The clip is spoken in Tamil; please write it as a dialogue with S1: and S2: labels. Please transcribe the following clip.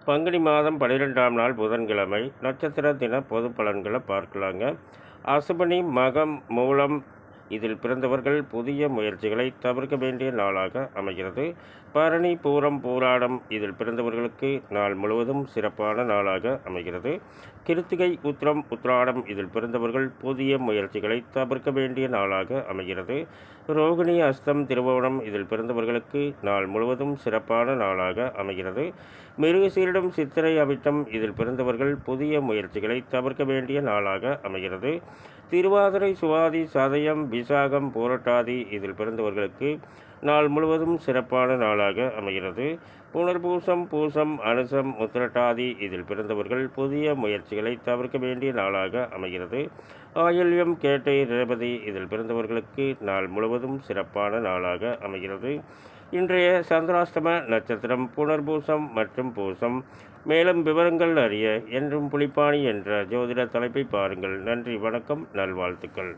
S1: பங்குனி மாதம் 12ஆம் நாள் புதன்கிழமை நட்சத்திர தின பொது பலன்களை பார்க்கலாங்க. அசுபனி, மகம், மூலம் இதில் பிறந்தவர்கள் புதிய முயற்சிகளை தவிர்க்க வேண்டிய நாளாக அமைகிறது. பரணி, பூரம், பூராடம் இதில் பிறந்தவர்களுக்கு நாள் முழுவதும் சிறப்பான நாளாக அமைகிறது. கிருத்திகை, உத்திரம், உத்திராடம் இதில் பிறந்தவர்கள் புதிய முயற்சிகளை தவிர்க்க வேண்டிய நாளாக அமைகிறது. ரோகிணி, அஸ்தம், திருவோணம் இதில் பிறந்தவர்களுக்கு நாள் முழுவதும் சிறப்பான நாளாக அமைகிறது. மிருகசீரிடம், சித்திரை, அவிட்டம் இதில் பிறந்தவர்கள் புதிய முயற்சிகளை தவிர்க்க வேண்டிய நாளாக அமைகிறது. திருவாதிரை, சுவாதி, சதயம், விசாகம், பூரட்டாதி இதில் பிறந்தவர்களுக்கு நாள் முழுவதும் சிறப்பான நாளாக அமைகிறது. புனர்பூசம், பூசம், அனுசம், உத்திரட்டாதி இதில் பிறந்தவர்கள் புதிய முயற்சிகளை தவிர்க்க வேண்டிய நாளாக அமைகிறது. ஆயில்யம், கேட்டை, ரேவதி இதில் பிறந்தவர்களுக்கு நாள் முழுவதும் சிறப்பான நாளாக அமைகிறது. இன்றைய சந்திராஷ்டம நட்சத்திரம் புனர்பூசம் மற்றும் பூசம். மேலும் விவரங்கள் அறிய என்றும் புலிப்பாணி என்ற ஜோதிட தலைப்பை பாருங்கள். நன்றி, வணக்கம், நல்வாழ்த்துக்கள்.